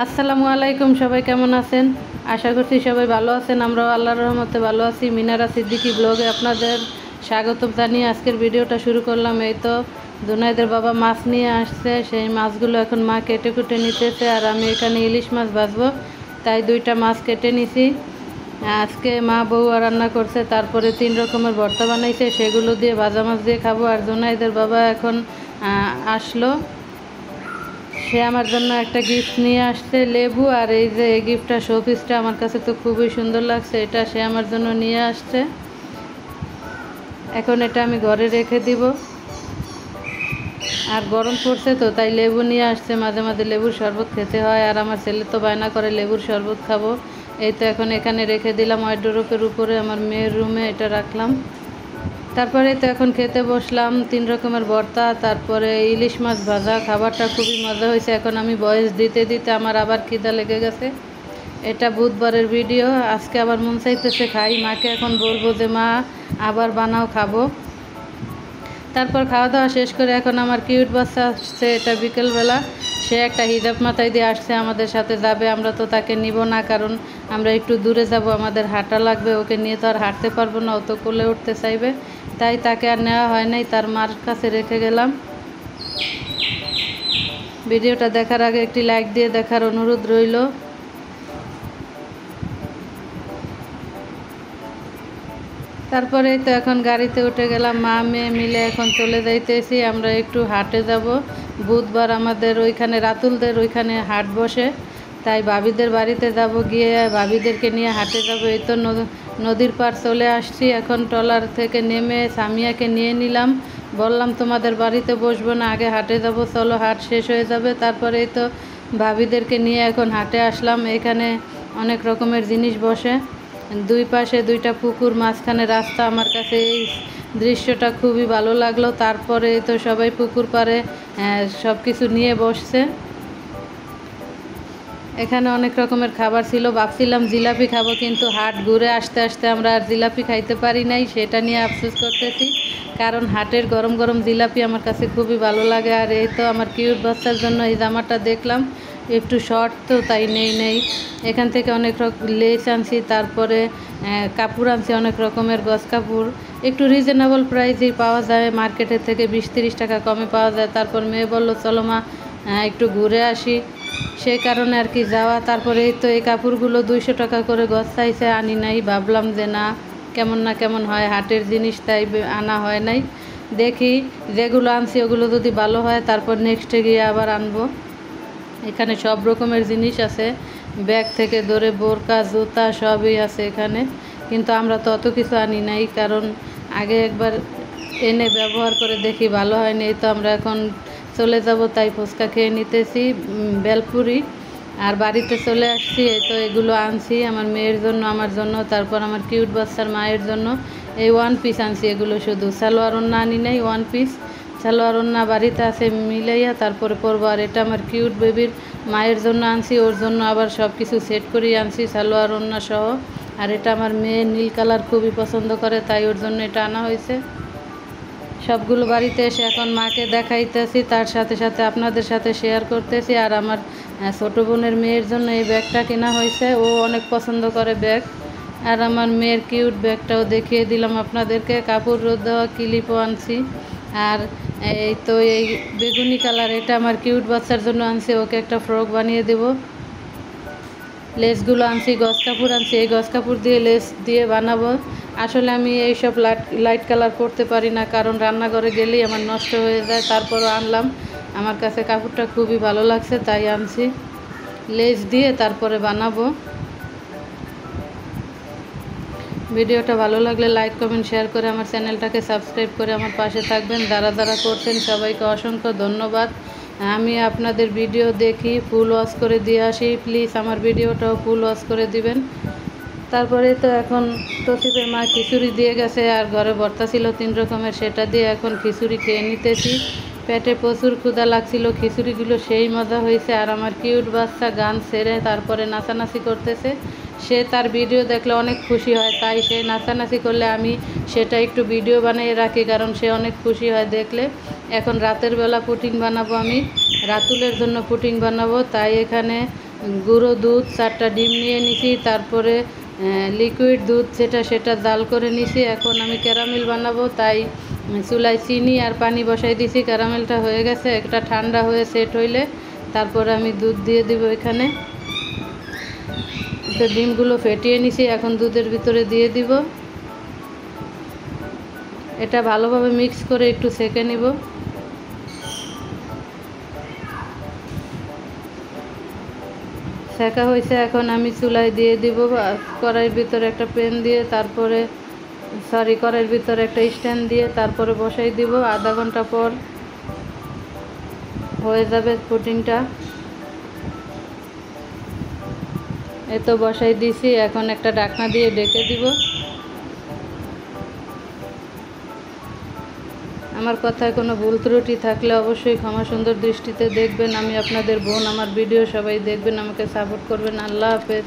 আসসালামু আলাইকুম, সবাই কেমন আছেন? আশা করছি সবাই ভালো আছেন। আমরাও আল্লাহর রহমতে ভালো আছি। মিনারা সিদ্দিকী ব্লগে আপনাদের স্বাগত জানিয়ে আজকের ভিডিওটা শুরু করলাম। এই তো দুনাইদের বাবা মাছ নিয়ে আসছে, সেই মাছগুলো এখন মা কেটে কুটে নিতেছে, আর আমি এখানে ইলিশ মাছ ভাজবো, তাই দুইটা মাছ কেটে নিছি। আজকে মা বউ রান্না করছে, তারপরে 3 রকমের ভর্তা বানাইছে, সেগুলো দিয়ে ভাজা মাছ দিয়ে খাবো। আর দুনাইদের বাবা এখন আসলো, সে আমার জন্য একটা গিফট নিয়ে আসছে, লেবু। আর এই যে এই গিফটটা, শোপিসটা আমার কাছে তো খুবই সুন্দর লাগছে, এটা সে আমার জন্য নিয়ে আসছে। এখন এটা আমি ঘরে রেখে দিব। আর গরম পড়ছে তো তাই লেবু নিয়ে আসছে, মাঝে মাঝে লেবুর শরবত খেতে হয়, আর আমার ছেলে তো বায়না করে লেবুর শরবত খাবো। এই তো এখন এখানে রেখে দিলাম ওয়ার্ডরোবের উপরে, আমার মেয়ের রুমে এটা রাখলাম। তারপরে তো এখন খেতে বসলাম, 3 রকমের ভর্তা, তারপরে ইলিশ মাছ ভাজা। খাবারটা খুবই মজা হয়েছে। এখন আমি ভয়েস দিতে দিতে আমার আবার খিদা লেগে গেছে। এটা বুধবারের ভিডিও, আজকে আবার মন চাইতেছে খাই। মাকে এখন বলবো যে মা আবার বানাও, খাবো। তারপর খাওয়া দাওয়া শেষ করে এখন আমার কিউট বাচ্চা আসছে, এটা বিকেলবেলা। সে একটা হিজাব মাথায় দিয়ে আসছে, আমাদের সাথে যাবে। আমরা তো তাকে নিব না, কারণ আমরা একটু দূরে যাব, আমাদের হাঁটা লাগবে। ওকে নিয়ে তো আর হাঁটতে পারবো না, ও তো কোলে উঠতে চাইবে, তাই তাকে আর নেওয়া হয় নাই, তার মার কাছে রেখে গেলাম। ভিডিওটা দেখার আগে একটি লাইক দিয়ে দেখার অনুরোধ রইল। তারপরে তো এখন গাড়িতে উঠে গেলাম, মা মেয়ে মিলে এখন চলে যাইতেছি। আমরা একটু হাটে যাব, বুধবার আমাদের ওইখানে রাতুলদের ওইখানে হাট বসে, তাই ভাবিদের বাড়িতে যাব, গিয়ে ভাবিদেরকে নিয়ে হাটে যাব। এই তো নদীর পার চলে আসছি। এখন ট্রলার থেকে নেমে সামিয়াকে নিয়ে নিলাম, বললাম তোমাদের বাড়িতে বসবো না, আগে হাটে যাব, চলো হাট শেষ হয়ে যাবে। তারপরে এই তো ভাবিদেরকে নিয়ে এখন হাটে আসলাম। এখানে অনেক রকমের জিনিস বসে, দুই পাশে দুইটা পুকুর, মাঝখানে রাস্তা। আমার কাছে এই দৃশ্যটা খুবই ভালো লাগলো। তারপরে তো সবাই পুকুর পাড়ে সব কিছু নিয়ে বসছে। এখানে অনেক রকমের খাবার ছিল, ভাবছিলাম জিলাপি খাবো, কিন্তু হাট ঘুরে আসতে আসতে আমরা আর জিলাপি খাইতে পারি নাই, সেটা নিয়ে আফসোস করতেছি। কারণ হাটের গরম গরম জিলাপি আমার কাছে খুবই ভালো লাগে। আর এই তো আমার কিউট বাচ্চার জন্য এই জামাটা দেখলাম, একটু শর্ট তো তাই নেই। এখান থেকে অনেক রকম লেস আনছি, তারপরে কাপড় আনছি, অনেক রকমের গজ কাপড়, একটু রিজনেবল প্রাইসেই পাওয়া যায়, মার্কেটের থেকে 20-30 টাকা কমে পাওয়া যায়। তারপর মেয়ে বললো চলো মা একটু ঘুরে আসি, সেই কারণে আর কি যাওয়া। তারপরে এই তো এই কাপড়গুলো 200 টাকা করে গজ চাইছে, আনি নাই। ভাবলাম যে না, কেমন হয় হাটের জিনিস, তাই আনা হয় নাই। দেখি যেগুলো আনছি ওগুলো যদি ভালো হয় তারপর নেক্সটে গিয়ে আবার আনবো। এখানে সব রকমের জিনিস আছে, ব্যাগ থেকে ধরে বোরকা জুতা সবই আছে এখানে, কিন্তু আমরা তো অত কিছু আনি নাই, কারণ আগে একবার এনে ব্যবহার করে দেখি ভালো হয়নি। এই তো আমরা এখন চলে যাব, তাই ফুচকা খেয়ে নিতেছি, বেলপুরি। আর বাড়িতে চলে আসছি। এই তো এগুলো আনছি আমার মেয়ের জন্য, আমার জন্য, তারপর আমার কিউট বাচ্চার মায়ের জন্য। এই 1 পিস আনছি, এগুলো শুধু সালোয়ার ওড়না আনি নাই, 1 পিস সালোয়ার ওড়না বাড়িতে আছে মিলাইয়া তারপরে পরবো। আর এটা আমার কিউট বেবির মায়ের জন্য আনছি, ওর জন্য আবার সব কিছু সেট করেই আনছি, সালোয়ার ওড়না সহ। আর এটা আমার মেয়ে নীল কালার খুবই পছন্দ করে, তাই ওর জন্য এটা আনা হয়েছে। সবগুলো বাড়িতে এসে এখন মাকে দেখাইতেছি, তার সাথে সাথে আপনাদের সাথে শেয়ার করতেছি। আর আমার ছোটো বোনের মেয়ের জন্য এই ব্যাগটা কেনা হয়েছে, ও অনেক পছন্দ করে ব্যাগ। আর আমার মেয়ের কিউট ব্যাগটাও দেখিয়ে দিলাম আপনাদেরকে। কাপড় রোদ দেওয়া ক্লিপও আনছি। আর এই তো এই বেগুনি কালার, এটা আমার কিউট বাচ্চার জন্য আনছি, ওকে একটা ফ্রক বানিয়ে দেব। লেসগুলো আনছি, গজ কাপড় আনছি, এই গজ কাপড় দিয়ে লেস দিয়ে বানাবো। আসলে আমি এইসব লাইট কালার করতে পারি না, কারণ রান্নাঘরে গেলেই আমার নষ্ট হয়ে যায়। তারপরও আনলাম, আমার কাছে কাপড়টা খুবই ভালো লাগছে তাই আনছি। লেস দিয়ে তারপরে বানাবো। ভিডিওটা ভালো লাগলে লাইক কমেন্ট শেয়ার করে আমার চ্যানেলটাকে সাবস্ক্রাইব করে আমার পাশে থাকবেন। যারা করছেন সবাইকে অসংখ্য ধন্যবাদ। আমি আপনাদের ভিডিও দেখি, ফুল ওয়াচ করে দিয়ে আসি, প্লিজ আমার ভিডিওটাও ফুল ওয়াচ করে দিবেন। তারপরে তো এখন তসিফের মা খিচুড়ি দিয়ে গেছে, আর ঘরে ভর্তা ছিল 3 রকমের, সেটা দিয়ে এখন খিচুড়ি খেয়ে নিতেছি। পেটে প্রচুর ক্ষুধা লাগছিল, খিচুড়িগুলো সেই মজা হয়েছে। আর আমার কিউট বাচ্চা গান ছেড়ে তারপরে নাচানাচি করতেছে, সে তার ভিডিও দেখলে অনেক খুশি হয়, তাই সে নাচানাচি করলে আমি সেটা একটু ভিডিও বানিয়ে রাখি, কারণ সে অনেক খুশি হয় দেখলে। এখন রাতের বেলা পুডিং বানাবো, আমি রাতুলের জন্য পুডিং বানাবো, তাই এখানে গুঁড়ো দুধ 4টা ডিম নিয়ে নিছি, তারপরে লিকুইড দুধ সেটা জাল করে নিছি। এখন আমি ক্যারামেল বানাবো, তাই চুলায় চিনি আর পানি বসাই দিছি। ক্যারামেলটা হয়ে গেছে, একটা ঠান্ডা হয়ে সেট হইলে তারপরে আমি দুধ দিয়ে দিব এখানে। তো ডিমগুলো ফেটিয়ে নিছি, এখন দুধের ভিতরে দিয়ে দিব। এটা ভালোভাবে মিক্স করে একটু সেঁকে নিব। সেঁকা হয়েছে, এখন আমি চুলায় দিয়ে দিব। কড়াইয়ের ভিতরে একটা প্যান দিয়ে কড়াইয়ের ভিতরে একটা স্ট্যান্ড দিয়ে তারপরে বসাই দিব। আধা ঘন্টা পর হয়ে যাবে পুডিংটা। এই তো বসাই দিছি, এখন একটা ঢাকনা দিয়ে ঢেকে দিব। আমার কথায় কোনো ভুল ত্রুটি থাকলে অবশ্যই ক্ষমা সুন্দর দৃষ্টিতে দেখবেন। আমি আপনাদের বোন, আমার ভিডিও সবাই দেখবেন, আমাকে সাপোর্ট করবেন। আল্লাহ হাফেজ।